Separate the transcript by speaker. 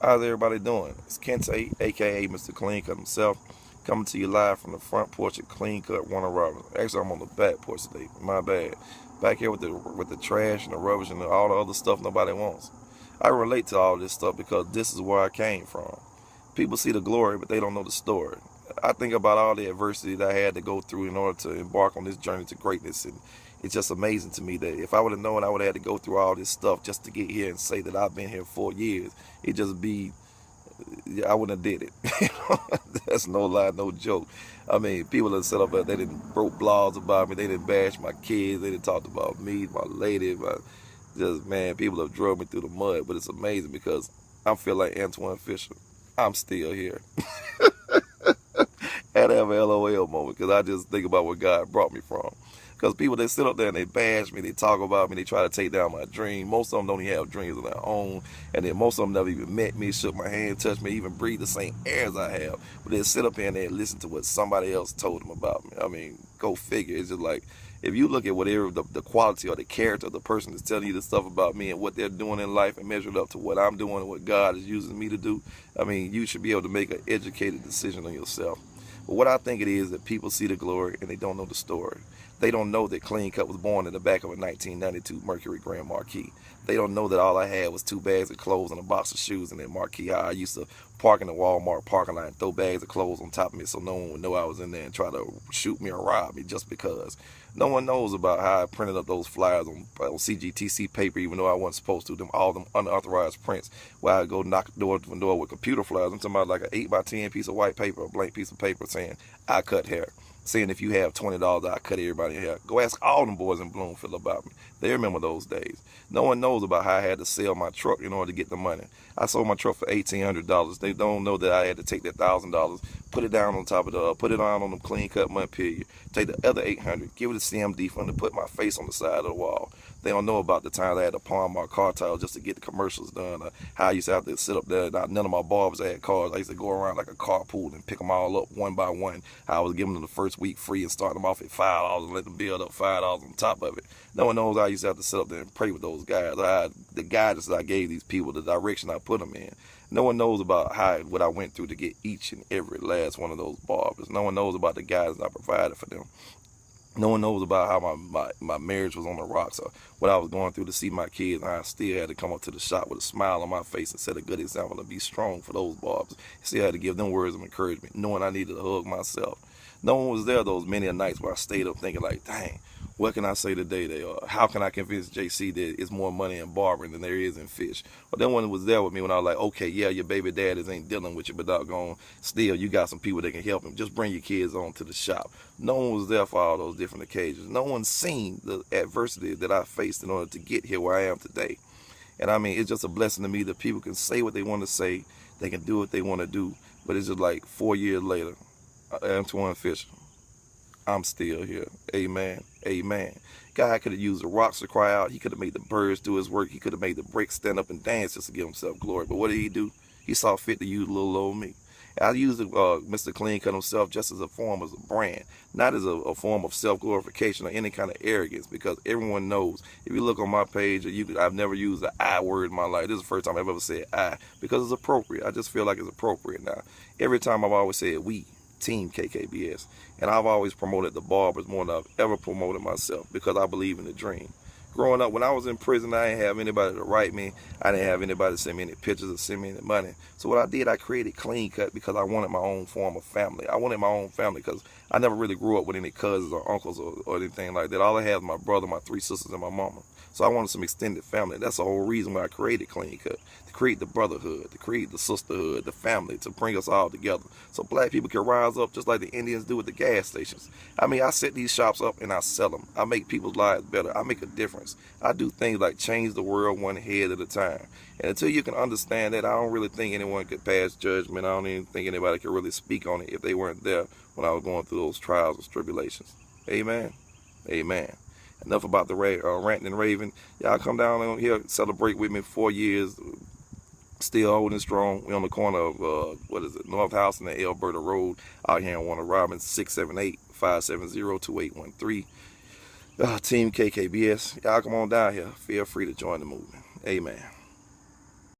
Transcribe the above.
Speaker 1: How's everybody doing? It's Kente, aka Mr. Klean Kut Himself, coming to you live from the front porch at Klean Kut Warner Robins. Actually, I'm on the back porch today. My bad. Back here with the trash and the rubbish and all the other stuff nobody wants. I relate to all this stuff because this is where I came from. People see the glory, but they don't know the story. I think about all the adversity that I had to go through in order to embark on this journey to greatness, and it's just amazing to me that if I would have known I would have had to go through all this stuff just to get here and say that I've been here 4 years, it just be, I wouldn't have did it. That's no lie, no joke. I mean, people that set up, they didn't wrote blogs about me, they didn't bash my kids, they didn't talk about me, my lady, just, man, people have drugged me through the mud, but it's amazing because I feel like Antoine Fisher. I'm still here. I had to have an LOL moment because I just think about where God brought me from. Because people, they sit up there and they bash me, they talk about me, they try to take down my dream. Most of them don't even have dreams of their own. And then most of them never even met me, shook my hand, touched me, even breathed the same air as I have. But they sit up here and they listen to what somebody else told them about me. I mean, go figure. It's just like, if you look at whatever the quality or the character of the person that's telling you the stuff about me and what they're doing in life and measure it up to what I'm doing and what God is using me to do, I mean, you should be able to make an educated decision on yourself. But what I think it is that people see the glory and they don't know the story. They don't know that Klean Kut was born in the back of a 1992 Mercury Grand Marquis. They don't know that all I had was 2 bags of clothes and a box of shoes in that Marquis. How I used to park in the Walmart parking lot and throw bags of clothes on top of me so no one would know I was in there and try to shoot me or rob me just because. No one knows about how I printed up those flyers on CGTC paper, even though I wasn't supposed to. All them unauthorized prints where I go knock door to door with computer flyers. I'm talking about like an 8x10 piece of white paper, a blank piece of paper saying, I cut hair. Saying if you have $20, I cut everybody in hair. Go ask all them boys in Bloomfield about me. They remember those days. No one knows about how I had to sell my truck in order to get the money. I sold my truck for $1,800. They don't know that I had to take that $1,000, put it down on top of put it on the Klean Kut month period, take the other $800, give it a CMD fund, and put my face on the side of the wall. They don't know about the times I had to pawn my car tires just to get the commercials done. How I used to have to sit up there. None of my barbers had cars. I used to go around like a carpool and pick them all up one by one. How I was giving them the first week free and start them off at $5 and let them build up $5 on top of it. No one knows I used to have to sit up there and pray with those guys. The guidance that I gave these people, the direction I put them in. No one knows about what I went through to get each and every last one of those barbers. No one knows about the guidance I provided for them. No one knows about how my marriage was on the rocks or what I was going through to see my kids, and I still had to come up to the shop with a smile on my face and set a good example to be strong for those barbers. Still had to give them words of encouragement, knowing I needed a hug myself. No one was there those many nights where I stayed up thinking like, dang, what can I say today? How can I convince JC that it's more money in barbering than there is in fish? But then one was there with me when I was like, okay, yeah, your baby daddies ain't dealing with you, but doggone, still, you got some people that can help him. Just bring your kids on to the shop. No one was there for all those different occasions. No one's seen the adversity that I faced in order to get here where I am today. And I mean, it's just a blessing to me that people can say what they want to say. They can do what they want to do. But it's just like 4 years later, Antoine Fisher, I'm still here. Amen. Amen. God could have used the rocks to cry out. He could have made the birds do his work. He could have made the bricks stand up and dance just to give himself glory. But what did he do? He saw fit to use little old me. I use Mr. Klean Kut himself just as a form of a brand, not as a form of self-glorification or any kind of arrogance, because everyone knows. If you look on my page, I've never used the I word in my life. This is the first time I've ever said I, because it's appropriate. I just feel like it's appropriate now. Every time I've always said we. Team KKBS, and I've always promoted the barbers more than I've ever promoted myself because I believe in the dream. Growing up, when I was in prison, I didn't have anybody to write me. I didn't have anybody to send me any pictures or send me any money. So what I did, I created Klean Kut because I wanted my own form of family. I wanted my own family because I never really grew up with any cousins or uncles or anything like that. All I had was my brother, my 3 sisters, and my mama. So I wanted some extended family. That's the whole reason why I created Klean Kut, to create the brotherhood, to create the sisterhood, the family, to bring us all together so black people can rise up just like the Indians do at the gas stations. I mean, I set these shops up and I sell them. I make people's lives better. I make a difference. I do things like change the world one head at a time. And until you can understand that, I don't really think anyone could pass judgment. I don't even think anybody could really speak on it if they weren't there when I was going through those trials and tribulations. Amen. Amen. Enough about the ranting and raving. Y'all come down on here, celebrate with me 4 years. Still holding strong. We're on the corner of, North House and Alberta Road out here in Warner Robins, 678-570-2813. Team KKBS. Y'all come on down here. Feel free to join the movement. Amen.